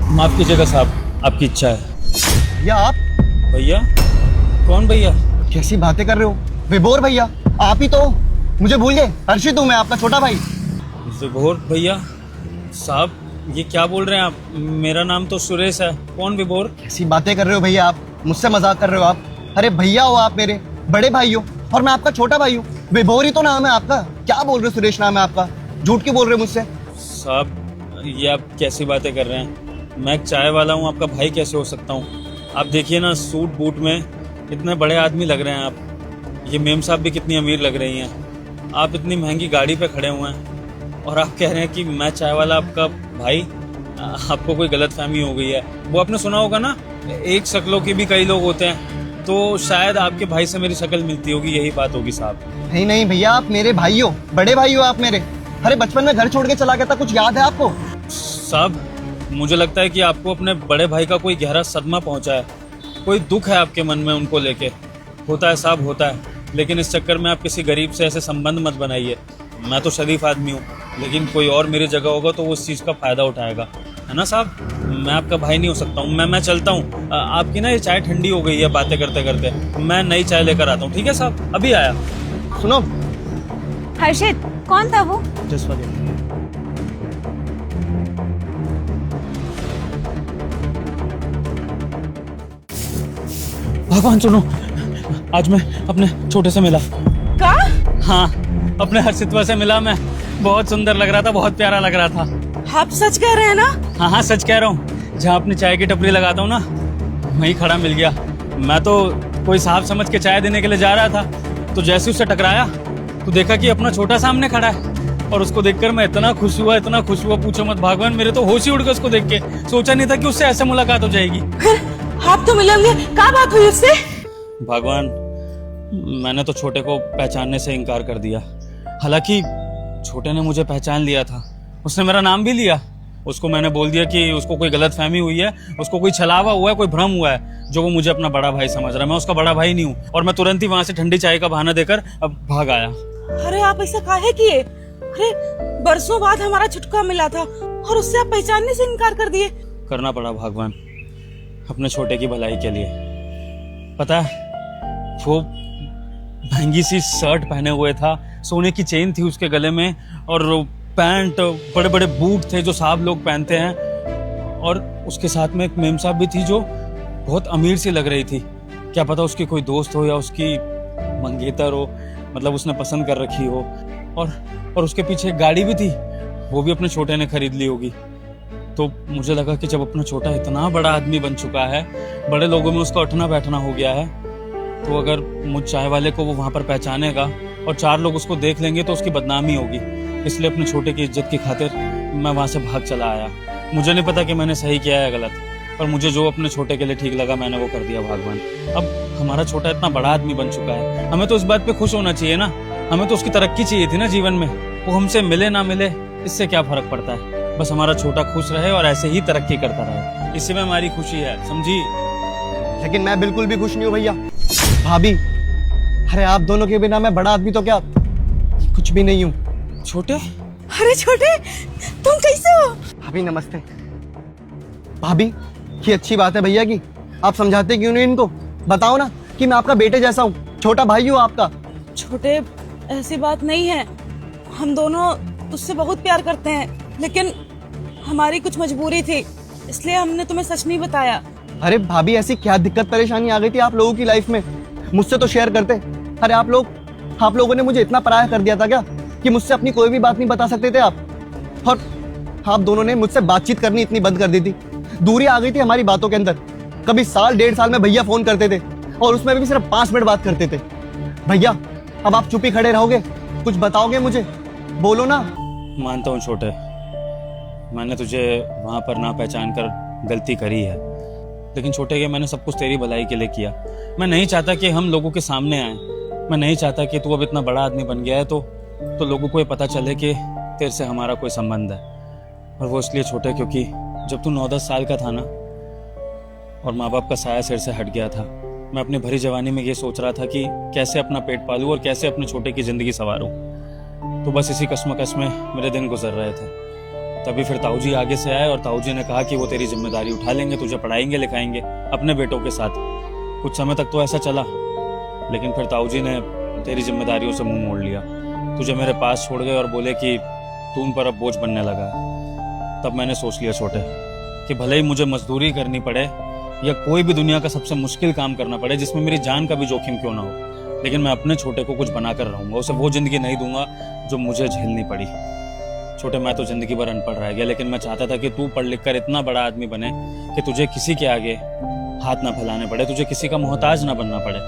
माफ कीजिएगा साहब, आपकी इच्छा है। या आप? भैया? कौन भैया? कैसी बातें कर रहे हो? विभोर भैया, आप ही तो? मुझे भूल गए? हर्षित हूँ मैं, आपका छोटा भाई। विभोर भैया? साहब ये क्या बोल रहे हैं आप? मेरा नाम तो सुरेश है। कौन विभोर? कैसी बातें कर रहे हो भैया आप? मुझसे मजाक कर रहे हो आप? अरे भैया हो आप, मेरे बड़े भाई हो, और मैं आपका छोटा भाई हूँ। विभोर ही तो नाम है आपका। क्या बोल रहे हो? सुरेश नाम है आपका। झूठ क्यों बोल रहे हो मुझसे? साहब ये आप कैसी बातें कर रहे हैं? मैं एक चाय वाला हूँ, आपका भाई कैसे हो सकता हूँ? आप देखिए ना, सूट बूट में इतने बड़े आदमी लग रहे हैं आप। ये मेम साहब भी कितनी अमीर लग रही हैं। आप इतनी महंगी गाड़ी पे खड़े हुए हैं और आप कह रहे हैं कि मैं चाय वाला आपका भाई। आपको कोई गलतफहमी हो गई है। वो आपने सुना होगा ना, एक शक्लों के भी कई लोग होते हैं, तो शायद आपके भाई से मेरी शक्ल मिलती होगी, यही बात होगी साहब। नहीं नहीं भैया, आप मेरे भाई हो, बड़े भाई हो आप मेरे। अरे बचपन में घर छोड़ के चला गया था, कुछ याद है आपको? साहब मुझे लगता है कि आपको अपने बड़े भाई का कोई गहरा सदमा पहुंचा है, कोई दुख है आपके मन में उनको लेके। होता है साहब, होता है, लेकिन इस चक्कर में आप किसी गरीब से ऐसे संबंध मत बनाइए। मैं तो शरीफ आदमी हूँ, लेकिन कोई और मेरी जगह होगा तो वो उस चीज़ का फायदा उठाएगा, है ना साहब? मैं आपका भाई नहीं हो सकता हूँ। मैं चलता हूँ। आपकी ना ये चाय ठंडी हो गई है बातें करते करते। मैं नई चाय लेकर आता हूँ, ठीक है साहब? अभी आया। सुनो हर्षित, कौन था वो? जसवाल। भगवान सुनो, आज मैं अपने छोटे से मिला। का? हाँ, अपने हर्षित्वा से मिला मैं। बहुत सुंदर लग रहा था, बहुत प्यारा लग रहा था। आप सच कह रहे हैं ना? हाँ हाँ सच कह रहा हूँ। जहाँ अपनी चाय की टपरी लगाता हूँ ना, वहीं खड़ा मिल गया। मैं तो कोई साहब समझ के चाय देने के लिए जा रहा था, तो जैसे उससे टकराया तो देखा कि अपना छोटा सामने खड़ा है, और उसको देखकर मैं इतना खुश हुआ, इतना खुश हुआ, पूछो मत भगवान। मेरे तो होश ही उड़ गया उसको देख के। सोचा नहीं था कि उससे ऐसे मुलाकात हो जाएगी। आप तो मिलेंगे, क्या बात हुई उससे? भगवान, मैंने तो छोटे को पहचानने से इनकार कर दिया। हालांकि छोटे ने मुझे पहचान लिया था, उसने मेरा नाम भी लिया। उसको मैंने बोल दिया कि उसको कोई गलतफहमी हुई है, उसको कोई छलावा हुआ है, कोई भ्रम हुआ है, जो वो मुझे अपना बड़ा भाई समझ रहा है। मैं उसका बड़ा भाई नहीं हूँ। और मैं तुरंत ही वहां से ठंडी चाय का बहाना देकर अब भाग आया। अरे आप ऐसा काहे किए? अरे बरसों बाद हमारा छुटका मिला था और उससे आप पहचानने से इनकार कर दिए। करना पड़ा भगवान, अपने छोटे की भलाई के लिए। पता है, वो महंगी सी शर्ट पहने हुए था, सोने की चेन थी उसके गले में, और पैंट, बड़े बड़े बूट थे जो साहब लोग पहनते हैं, और उसके साथ में एक मेम साहब भी थी जो बहुत अमीर सी लग रही थी। क्या पता उसकी कोई दोस्त हो या उसकी मंगेतर हो, मतलब उसने पसंद कर रखी हो। और उसके पीछे एक गाड़ी भी थी, वो भी अपने छोटे ने खरीद ली होगी। तो मुझे लगा कि जब अपना छोटा इतना बड़ा आदमी बन चुका है, बड़े लोगों में उसका उठना बैठना हो गया है, तो अगर मुझ चाय वाले को वो वहां पर पहचानेगा और 4 लोग उसको देख लेंगे तो उसकी बदनामी होगी। इसलिए अपने छोटे की इज्जत की खातिर मैं वहां से भाग चला आया। मुझे नहीं पता कि मैंने सही किया है गलत, पर मुझे जो अपने छोटे के लिए ठीक लगा मैंने वो कर दिया भगवान। अब हमारा छोटा इतना बड़ा आदमी बन चुका है, हमें तो इस बात पे खुश होना चाहिए ना। हमें तो उसकी तरक्की चाहिए थी ना जीवन में। वो हमसे मिले ना मिले, इससे क्या फर्क पड़ता है? बस हमारा छोटा खुश रहे और ऐसे ही तरक्की करता रहे, इसी में हमारी खुशी है, समझी? लेकिन मैं बिल्कुल भी खुश नहीं हूँ भैया। भाभी, अरे आप दोनों के बिना मैं बड़ा आदमी तो क्या, कुछ भी नहीं हूँ। छोटे? अरे छोटे, तुम कैसे हो? भाभी नमस्ते। भाभी, ये अच्छी बात है भैया की, आप समझाते क्यों नहीं इनको? बताओ ना कि मैं आपका बेटे जैसा हूँ, छोटा भाई हूँ आपका। छोटे, ऐसी बात नहीं है। हम दोनों उससे बहुत प्यार करते हैं, लेकिन हमारी कुछ मजबूरी थी, इसलिए हमने तुम्हें सच नहीं बताया। अरे भाभी, ऐसी क्या दिक्कत परेशानी आ गई थी आप लोगों की लाइफ में? मुझसे तो शेयर करते। अरे आप लोगों ने मुझे इतना पराया कर दिया था क्या कि मुझसे अपनी कोई भी बात नहीं बता सकते थे आप? और आप दोनों ने मुझसे बातचीत करनी इतनी बंद कर दी थी, दूरी आ गई थी हमारी बातों के अंदर। कभी साल 1.5 साल में भैया फोन करते थे, और उसमें भी सिर्फ 5 मिनट बात करते थे। भैया, अब आप चुप ही खड़े रहोगे? कुछ बताओगे मुझे? बोलो ना। मानता हूँ छोटे, मैंने तुझे वहां पर ना पहचान कर गलती करी है, लेकिन छोटे के मैंने सब कुछ तेरी भलाई के लिए किया। मैं नहीं चाहता कि हम लोगों के सामने आए। मैं नहीं चाहता कि तू अब इतना बड़ा आदमी बन गया है तो लोगों को ये पता चले कि तेरे से हमारा कोई संबंध है। और वो इसलिए छोटे क्योंकि जब तू 9-10 साल का था ना, और माँ बाप का साया सिर से हट गया था, मैं अपनी भरी जवानी में ये सोच रहा था कि कैसे अपना पेट पालूं और कैसे अपने छोटे की जिंदगी संवारूं। तो बस इसी कश्मकश में मेरे दिन गुजर रहे थे। तभी फिर ताऊ जी आगे से आए और ताऊ जी ने कहा कि वो तेरी जिम्मेदारी उठा लेंगे, तुझे पढ़ाएंगे लिखाएंगे अपने बेटों के साथ। कुछ समय तक तो ऐसा चला, लेकिन फिर ताऊ जी ने तेरी जिम्मेदारियों से मुंह मोड़ लिया, तुझे मेरे पास छोड़ गए और बोले कि तू उन पर अब बोझ बनने लगा है। तब मैंने सोच लिया छोटे कि भले ही मुझे मजदूरी करनी पड़े या कोई भी दुनिया का सबसे मुश्किल काम करना पड़े जिसमें मेरी जान का भी जोखिम क्यों ना हो, लेकिन मैं अपने छोटे को कुछ बनाकर रहूंगा, उसे वो जिंदगी नहीं दूंगा जो मुझे झेलनी पड़ी। छोटे, मैं तो जिंदगी भर अनपढ़ रह गया, लेकिन मैं चाहता था कि तू पढ़ लिख कर इतना बड़ा आदमी बने कि तुझे किसी के आगे हाथ ना फैलाने पड़े, तुझे किसी का मोहताज ना बनना पड़े।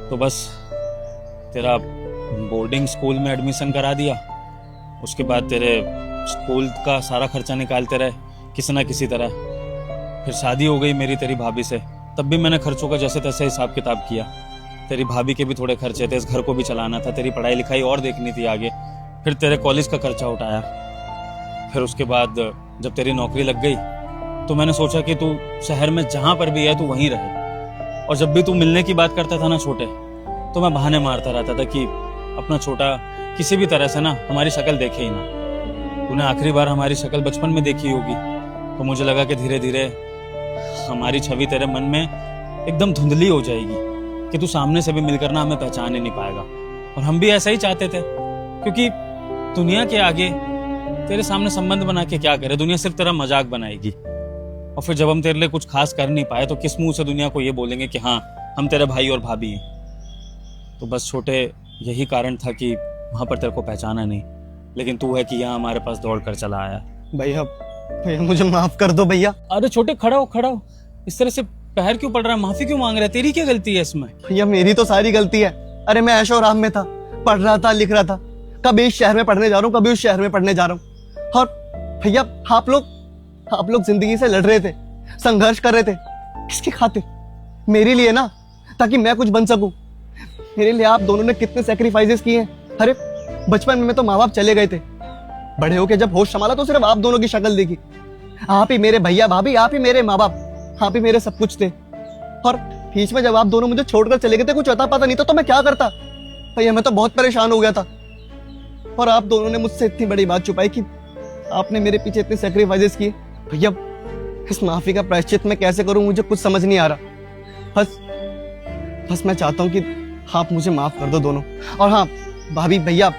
तो बस तेरा बोर्डिंग स्कूल में एडमिशन करा दिया, उसके बाद तेरे स्कूल का सारा खर्चा निकालते रहे किसी ना किसी तरह। फिर शादी हो गई मेरी तेरी भाभी से, तब भी मैंने खर्चों का जैसे तैसे हिसाब किताब किया। तेरी भाभी के भी थोड़े खर्चे थे, इस घर को भी चलाना था, तेरी पढ़ाई लिखाई और देखनी थी आगे। फिर तेरे कॉलेज का खर्चा उठाया। फिर उसके बाद जब तेरी नौकरी लग गई तो मैंने सोचा कि तू शहर में जहां पर भी है तू वहीं रहे। और जब भी तू मिलने की बात करता था ना छोटे, तो मैं बहाने मारता रहता था कि अपना छोटा किसी भी तरह से ना हमारी शक्ल देखे ही ना। तूने आखिरी बार हमारी शक्ल बचपन में देखी होगी, तो मुझे लगा कि धीरे धीरे हमारी छवि तेरे मन में एकदम धुंधली हो जाएगी कि तू सामने से भी मिलकर ना हमें पहचान ही नहीं पाएगा। और हम भी ऐसा ही चाहते थे, क्योंकि दुनिया के आगे तेरे सामने संबंध बना के क्या करे, दुनिया सिर्फ तेरा मजाक बनाएगी। और फिर जब हम तेरे लिए कुछ खास कर नहीं पाए तो किस मुंह से दुनिया को ये बोलेंगे कि हाँ हम तेरे भाई और भाभी हैं। तो बस छोटे, यही कारण था कि वहां पर तेरे को पहचाना नहीं, लेकिन तू है कि यहाँ हमारे पास दौड़ कर चला आया। भैया भैया मुझे माफ कर दो भैया। अरे छोटे, खड़ा हो, इस तरह से पैर क्यों पड़ रहा है, माफी क्यों मांग रहा है, तेरी क्या गलती है इसमें? भैया मेरी तो सारी गलती है। अरे मैं ऐशो आराम में था, पढ़ रहा था, लिख रहा था, कभी इस शहर में पढ़ने जा रहा हूँ, कभी उस शहर में पढ़ने जा रहा हूँ। और भैया आप लोग जिंदगी से लड़ रहे थे, संघर्ष कर रहे थे, किसकी खातिर? मेरे लिए ना, ताकि मैं कुछ बन सकूं। मेरे लिए आप दोनों ने कितने सेक्रीफाइसेस किए हैं। अरे बचपन में तो माँ बाप चले गए थे, बड़े होके जब होश संभाला तो सिर्फ आप दोनों की शक्ल देखी। आप ही मेरे भैया भाभी, आप ही मेरे माँ बाप, आप ही मेरे सब कुछ थे। और बीच में जब आप दोनों मुझे छोड़कर चले गए थे, कुछ अता पता नहीं था, तो मैं क्या करता भैया? मैं तो बहुत परेशान हो गया था। और आप दोनों ने मुझसे इतनी बड़ी बात छुपाई कि आपने मेरे पीछे इतने सेक्रीफाइसेस किए। भैया इस माफी का प्रायश्चित मैं कैसे करूं, मुझे कुछ समझ नहीं आ रहा। बस मैं चाहता हूं कि आप मुझे माफ कर दो दोनों। और हाँ भाभी, भैया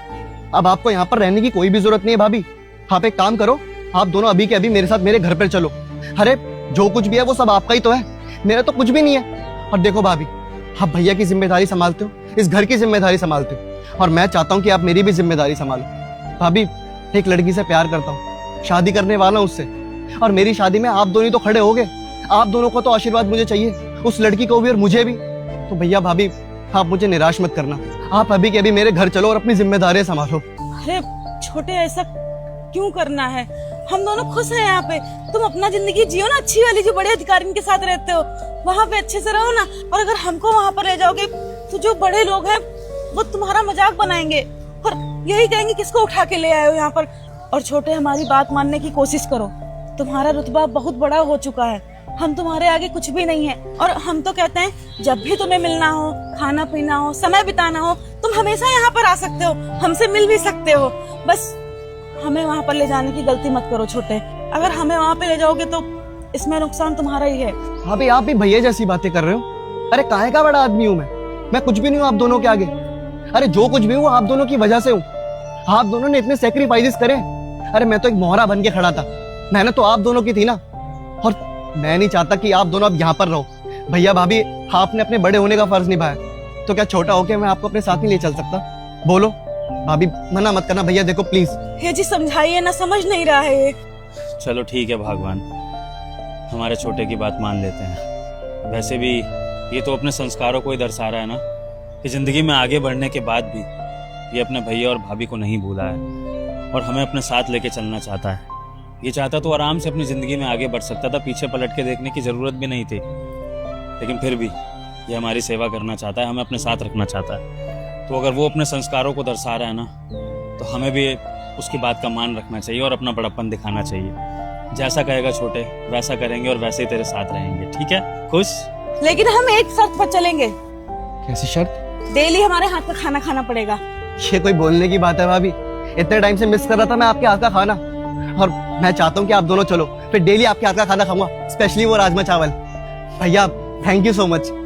अब आपको यहाँ पर रहने की कोई भी जरूरत नहीं है। भाभी आप एक काम करो, आप दोनों अभी के अभी मेरे साथ मेरे घर पर चलो। अरे जो कुछ भी है वो सब आपका ही तो है, मेरा तो कुछ भी नहीं है। और देखो भाभी, आप भैया की जिम्मेदारी संभालते हो, इस घर की जिम्मेदारी संभालते हो, और मैं चाहता हूँ कि आप मेरी भी जिम्मेदारी संभालो। भाभी एक लड़की से प्यार करता हूँ, शादी करने वाला हूँ उससे, और मेरी शादी में आप दोनों तो खड़े हो गए। आप दोनों को तो आशीर्वाद मुझे चाहिए, उस लड़की को भी और मुझे भी। तो भैया भाभी आप मुझे निराश मत करना, आप अभी के अभी मेरे घर चलो और अपनी जिम्मेदारियां संभालो। अरे छोटे, ऐसा क्यों करना है? हम दोनों खुश हैं यहाँ पे, तुम अपना जिंदगी जियो ना, अच्छी वाली, जो बड़े अधिकारी के साथ रहते हो वहाँ पे अच्छे से रहो ना। और अगर हमको वहाँ पर रह जाओगे तो जो बड़े लोग हैं वो तुम्हारा मजाक बनाएंगे और यही कहेंगे किसको उठा के ले आए हो यहाँ पर। और छोटे, हमारी बात मानने की कोशिश करो, तुम्हारा रुतबा बहुत बड़ा हो चुका है, हम तुम्हारे आगे कुछ भी नहीं है। और हम तो कहते हैं जब भी तुम्हें मिलना हो, खाना पीना हो, समय बिताना हो, तुम हमेशा यहाँ पर आ सकते हो, हमसे मिल भी सकते हो। बस हमें वहाँ पर ले जाने की गलती मत करो छोटे, अगर हमें वहाँ पे ले जाओगे तो इसमें नुकसान तुम्हारा ही है। भाभी आप भी भैया जैसी बातें कर रहे हो। अरे काहे का बड़ा आदमी हूँ मैं कुछ भी नहीं हूँ आप दोनों के आगे। अरे जो कुछ भी हूँ आप दोनों की वजह से हूँ, आप दोनों ने इतने सेक्रीफाइसेस करे। अरे मैं तो एक मोहरा बन के खड़ा था, मेहनत तो आप दोनों की थी ना। और मैं नहीं चाहता कि आप दोनों अब यहाँ पर रहो। भैया भाभी आपने अपने बड़े होने का फर्ज निभाया, तो क्या छोटा होके मैं आपको अपने साथ नहीं ले चल सकता? बोलो भाभी, मना मत करना। भैया देखो प्लीज। ये जी समझाइए ना, समझ नहीं रहा है ये। चलो ठीक है भगवान, हमारे छोटे की बात मान लेते हैं। वैसे भी ये तो अपने संस्कारों को ही दर्शा रहा है ना, कि जिंदगी में आगे बढ़ने के बाद भी ये अपने भैया और भाभी को नहीं भूला है और हमें अपने साथ लेके चलना चाहता है। ये चाहता तो आराम से अपनी जिंदगी में आगे बढ़ सकता था, पीछे पलट के देखने की जरूरत भी नहीं थी, लेकिन फिर भी ये हमारी सेवा करना चाहता है, हमें अपने साथ रखना चाहता है। तो अगर वो अपने संस्कारों को दर्शा रहा है ना, तो हमें भी उसकी बात का मान रखना चाहिए और अपना बड़प्पन दिखाना चाहिए। जैसा कहेगा छोटे वैसा करेंगे और वैसे ही तेरे साथ रहेंगे, ठीक है? खुश? लेकिन हम एक शर्त पर चलेंगे। कैसी शर्त? डेली हमारे हाथ का खाना पड़ेगा। ये कोई बोलने की बात है भाभी? इतने टाइम से मिस कर रहा था मैं आपके हाथ का खाना। और मैं चाहता हूँ कि आप दोनों चलो, फिर डेली आपके हाथ का खाना खाऊंगा, स्पेशली वो राजमा चावल। भैया थैंक यू सो मच।